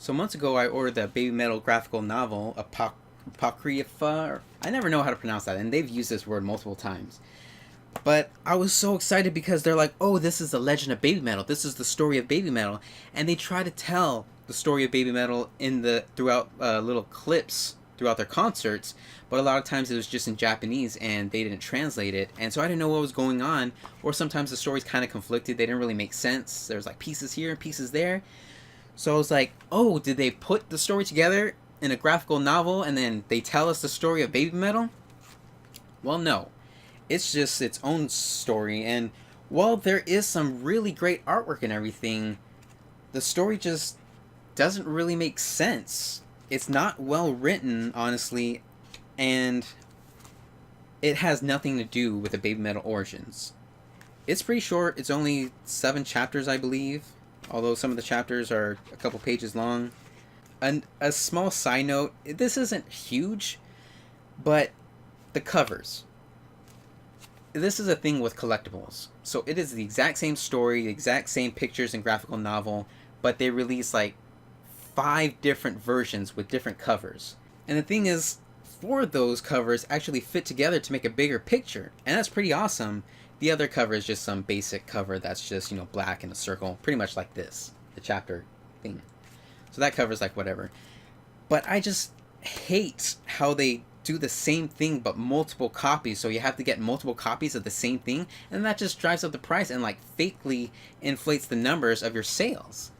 So months ago, I ordered the Babymetal graphical novel, Apocrypha. I never know how to pronounce that, and they've used this word multiple times. But I was so excited because they're like, oh, this is the Legend of Babymetal. This is the story of Babymetal. And they try to tell the story of Babymetal throughout little clips throughout their concerts, but a lot of times it was just in Japanese and they didn't translate it, and so I didn't know what was going on, or sometimes the stories kind of conflicted. They didn't really make sense. There was like pieces here and pieces there. So I was like, oh, did they put the story together in a graphical novel and then they tell us the story of Babymetal? Well, no. It's just its own story, and while there is some really great artwork and everything, the story just doesn't really make sense. It's not well written, honestly, and it has nothing to do with the Babymetal origins. It's pretty short. It's only 7 chapters, I believe, although some of the chapters are a couple pages long. And a small side note, this isn't huge, but the covers. This is a thing with collectibles. So it is the exact same story, the exact same pictures and graphical novel, but they release like 5 different versions with different covers. And the thing is, 4 of those covers actually fit together to make a bigger picture, and that's pretty awesome. The other cover is just some basic cover that's just, black in a circle, pretty much like this, the chapter thing. So that cover's like whatever. But I just hate how they do the same thing but multiple copies, so you have to get multiple copies of the same thing, and that just drives up the price and like fakely inflates the numbers of your sales.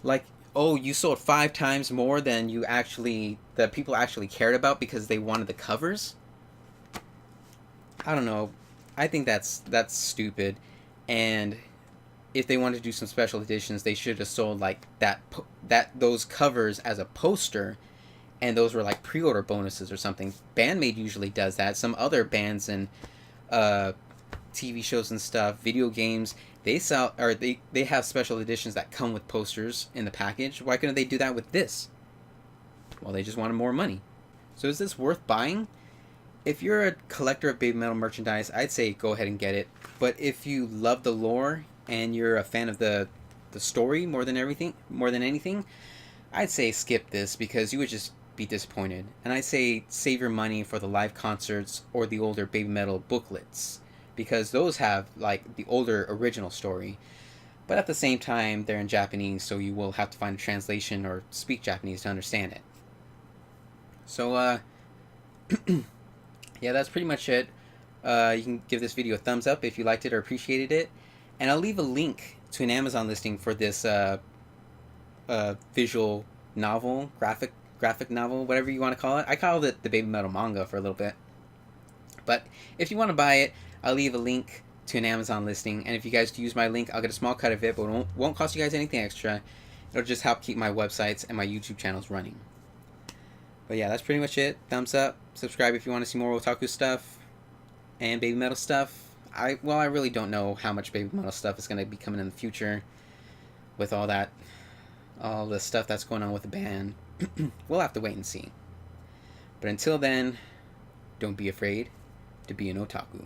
Like, oh, you sold 5 times more than the people actually cared about because they wanted the covers? I don't know. I think that's stupid. And if they wanted to do some special editions, they should have sold like those covers as a poster, and those were like pre-order bonuses or something. Bandmade usually does that. Some other bands and TV shows and stuff, video games, they have special editions that come with posters in the package. Why couldn't they do that with this? Well, they just wanted more money. So is this worth buying? If you're a collector of Babymetal merchandise, I'd say go ahead and get it. But if you love the lore and you're a fan of the story more than anything, I'd say skip this because you would just be disappointed. And I say save your money for the live concerts or the older Babymetal booklets, because those have like the older original story, but at the same time they're in Japanese, so you will have to find a translation or speak Japanese to understand it. So yeah, that's pretty much it. You can give this video a thumbs up if you liked it or appreciated it, and I'll leave a link to an Amazon listing for this visual novel, graphic novel, whatever you want to call it. I called it the Babymetal manga for a little bit. But if you want to buy it, I'll leave a link to an Amazon listing, and if you guys use my link, I'll get a small cut of it, but it won't cost you guys anything extra. It'll just help keep my websites and my YouTube channels running. But yeah, that's pretty much it. Thumbs up, subscribe if you want to see more otaku stuff and Babymetal stuff. I really don't know how much Babymetal stuff is going to be coming in the future with all the stuff that's going on with the band. We'll have to wait and see. But until then, don't be afraid to be an otaku.